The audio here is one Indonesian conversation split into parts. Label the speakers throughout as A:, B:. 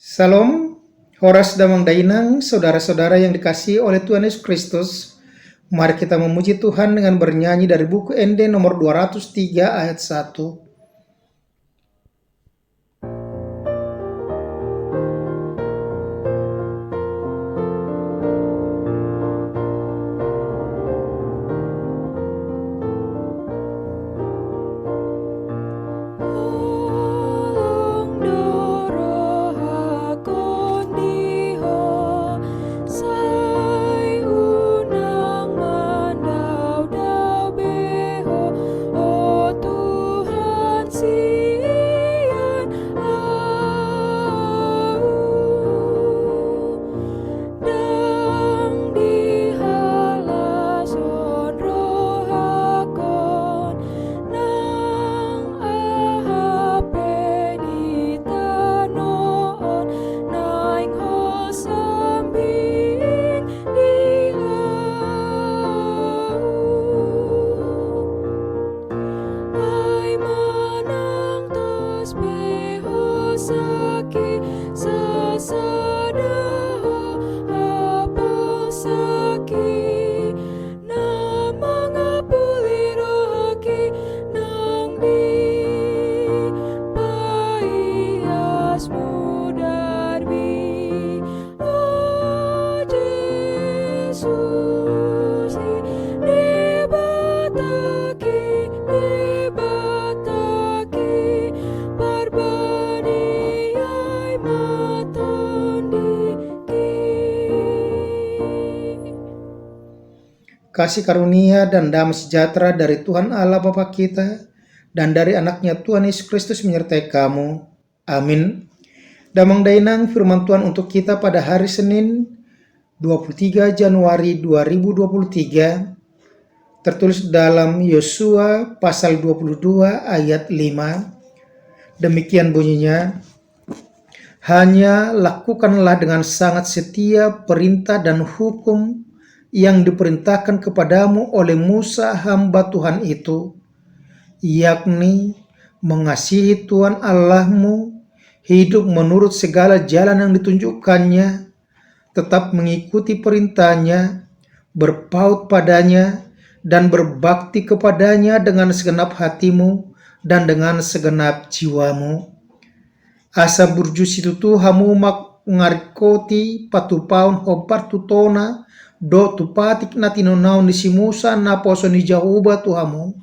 A: Salam, Horas Damang Dainang, saudara-saudara yang dikasihi oleh Tuhan Yesus Kristus. Mari kita memuji Tuhan dengan bernyanyi dari buku ND nomor 203 ayat 1. Kasih karunia dan damai sejahtera dari Tuhan Allah Bapa kita dan dari anaknya Tuhan Yesus Kristus menyertai kamu. Amin. Damang Dainang firman Tuhan untuk kita pada hari Senin 23 Januari 2023 tertulis dalam Yosua pasal 22 ayat 5. Demikian bunyinya, hanya lakukanlah dengan sangat setia perintah dan hukum yang diperintahkan kepadamu oleh Musa hamba Tuhan itu, yakni mengasihi Tuhan Allahmu, hidup menurut segala jalan yang ditunjukkannya, tetap mengikuti perintahnya, berpaut padanya, dan berbakti kepadanya dengan segenap hatimu dan dengan segenap jiwamu. Asa burjusi tutu hamu ngarikoti patupaun hopar tutona do tupatik natino naun di si Musa na poso ni Jehovah Tuhamu,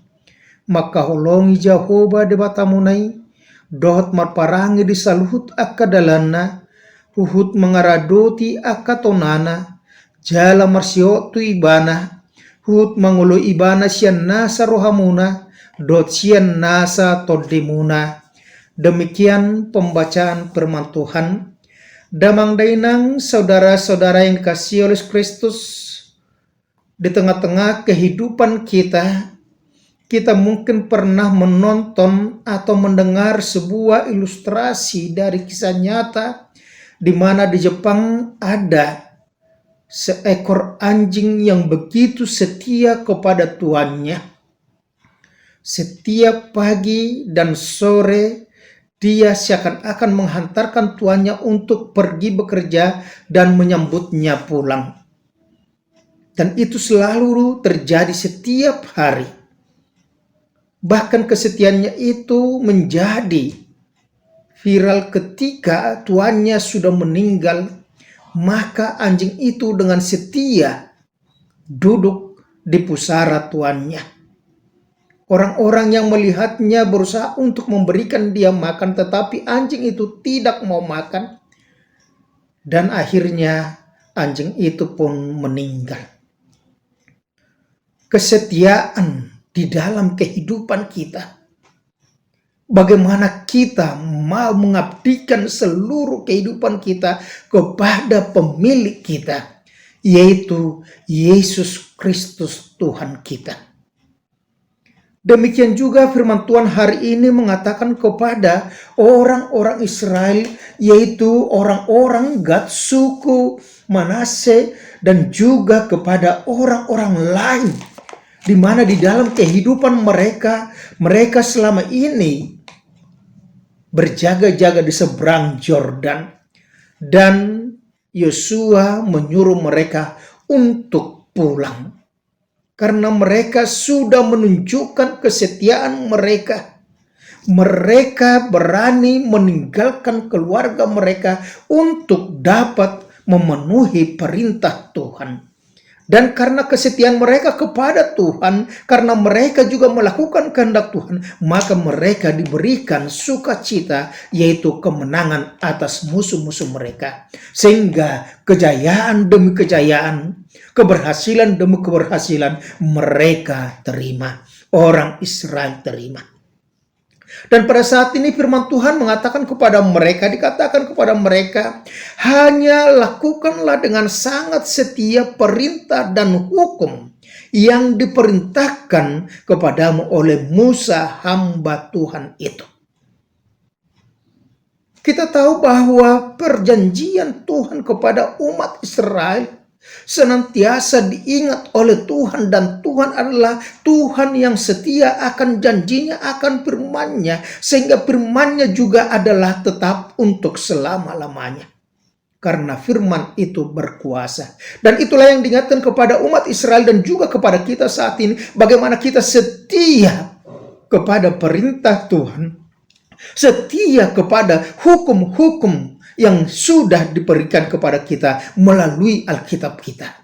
A: maka holongi Jehovah de batamunai dohot marparangi di saluhut akadalanna, huhut mengaradoti akatonana, jala marsio tu ibana, huhut mangulu ibana sian nasa rohamuna, dot sian nasa todimuna. Demikian pembacaan firman Tuhan. Damang Dainang, saudara-saudara yang dikasihi oleh Kristus, di tengah-tengah kehidupan kita mungkin pernah menonton atau mendengar sebuah ilustrasi dari kisah nyata di mana di Jepang ada seekor anjing yang begitu setia kepada tuannya. Setiap pagi dan sore dia seakan-akan menghantarkan tuannya untuk pergi bekerja dan menyambutnya pulang. Dan itu selalu terjadi setiap hari. Bahkan kesetiaannya itu menjadi viral ketika tuannya sudah meninggal. Maka anjing itu dengan setia duduk di pusara tuannya. Orang-orang yang melihatnya berusaha untuk memberikan dia makan, tetapi anjing itu tidak mau makan. Dan akhirnya anjing itu pun meninggal. Kesetiaan di dalam kehidupan kita. Bagaimana kita mau mengabdikan seluruh kehidupan kita kepada pemilik kita, yaitu Yesus Kristus Tuhan kita. Demikian juga firman Tuhan hari ini mengatakan kepada orang-orang Israel, yaitu orang-orang Gad, suku Manase, dan juga kepada orang-orang lain, di mana di dalam kehidupan mereka selama ini berjaga-jaga di seberang Yordan. Dan Yosua menyuruh mereka untuk pulang. Karena mereka sudah menunjukkan kesetiaan mereka. Mereka berani meninggalkan keluarga mereka untuk dapat memenuhi perintah Tuhan. Dan karena kesetiaan mereka kepada Tuhan, karena mereka juga melakukan kehendak Tuhan, maka mereka diberikan sukacita, yaitu kemenangan atas musuh-musuh mereka. Sehingga kejayaan demi kejayaan, keberhasilan demi keberhasilan mereka terima. Orang Israel terima. Dan pada saat ini firman Tuhan mengatakan kepada mereka, dikatakan kepada mereka, hanya lakukanlah dengan sangat setia perintah dan hukum yang diperintahkan kepadamu oleh Musa hamba Tuhan itu. Kita tahu bahwa perjanjian Tuhan kepada umat Israel senantiasa diingat oleh Tuhan, dan Tuhan adalah Tuhan yang setia akan janjinya, akan firman-Nya, sehingga firman-Nya juga adalah tetap untuk selama-lamanya. Karena firman itu berkuasa. Dan itulah yang diingatkan kepada umat Israel dan juga kepada kita saat ini, bagaimana kita setia kepada perintah Tuhan, setia kepada hukum-hukum yang sudah diberikan kepada kita melalui Alkitab kita.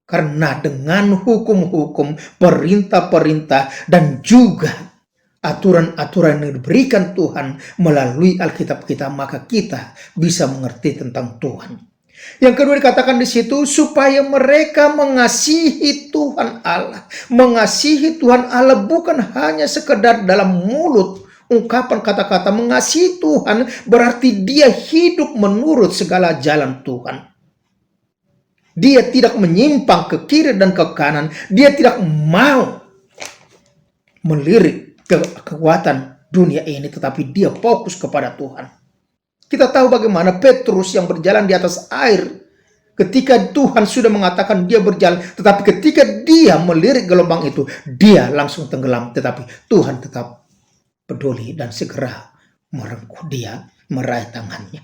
A: Karena dengan hukum-hukum, perintah-perintah, dan juga aturan-aturan yang diberikan Tuhan melalui Alkitab kita, maka kita bisa mengerti tentang Tuhan. Yang kedua dikatakan di situ, supaya mereka mengasihi Tuhan Allah. Mengasihi Tuhan Allah bukan hanya sekedar dalam mulut. Ungkapan kata-kata mengasihi Tuhan berarti dia hidup menurut segala jalan Tuhan. Dia tidak menyimpang ke kiri dan ke kanan. Dia tidak mau melirik kekuatan dunia ini, tetapi dia fokus kepada Tuhan. Kita tahu bagaimana Petrus yang berjalan di atas air, ketika Tuhan sudah mengatakan dia berjalan, tetapi ketika dia melirik gelombang itu, dia langsung tenggelam. Tetapi Tuhan tetap peduli dan segera merengkuh dia, meraih tangannya.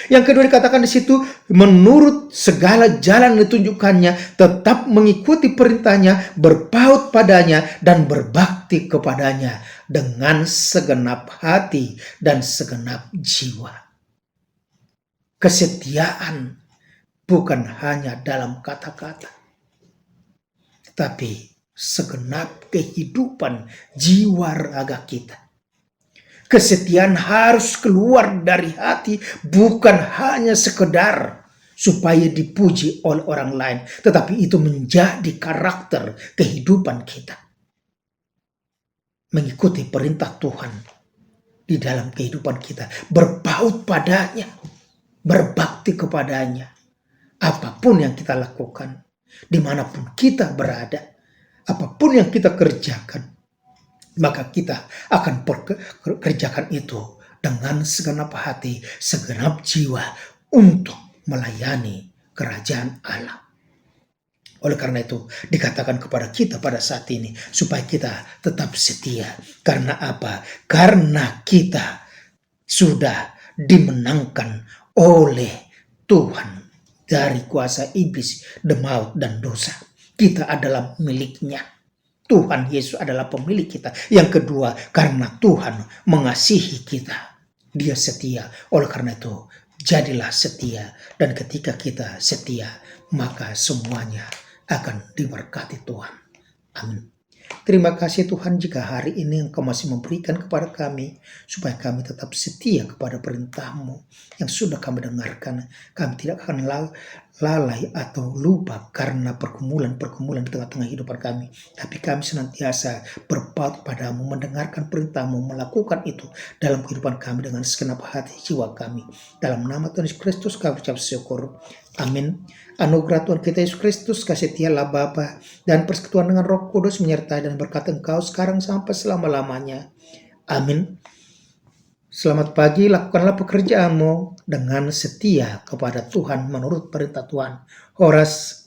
A: Yang kedua dikatakan di situ, menurut segala jalan ditunjukkannya, tetap mengikuti perintahnya, berpaut padanya, dan berbakti kepadanya dengan segenap hati dan segenap jiwa. Kesetiaan bukan hanya dalam kata-kata, tapi segenap kehidupan jiwa raga kita. Kesetiaan harus keluar dari hati, bukan hanya sekedar supaya dipuji oleh orang lain, tetapi itu menjadi karakter kehidupan kita. Mengikuti perintah Tuhan di dalam kehidupan kita, berpaut padanya, berbakti kepadanya, apapun yang kita lakukan, dimanapun kita berada, apapun yang kita kerjakan, maka kita akan kerjakan itu dengan segenap hati, segenap jiwa untuk melayani kerajaan Allah. Oleh karena itu dikatakan kepada kita pada saat ini supaya kita tetap setia. Karena apa? Karena kita sudah dimenangkan oleh Tuhan dari kuasa iblis, maut, dan dosa. Kita adalah miliknya. Tuhan Yesus adalah pemilik kita. Yang kedua, karena Tuhan mengasihi kita, dia setia. Oleh karena itu, jadilah setia. Dan ketika kita setia, maka semuanya akan diberkati Tuhan. Amin. Terima kasih Tuhan jika hari ini Engkau masih memberikan kepada kami, supaya kami tetap setia kepada perintah-Mu yang sudah kami dengarkan. Kami tidak akan lalai atau lupa karena pergumulan-pergumulan di tengah-tengah kehidupan kami. Tapi kami senantiasa berpaut padamu, mendengarkan perintah-Mu, melakukan itu dalam kehidupan kami dengan segenap hati jiwa kami. Dalam nama Tuhan Yesus Kristus kami ucap syukur. Amin. Anugerah Tuhan kita Yesus Kristus, kasih setialah Bapa, dan persekutuan dengan Roh Kudus menyertai dan berkat Engkau sekarang sampai selama-lamanya. Amin. Selamat pagi, lakukanlah pekerjaanmu dengan setia kepada Tuhan menurut perintah Tuhan. Horas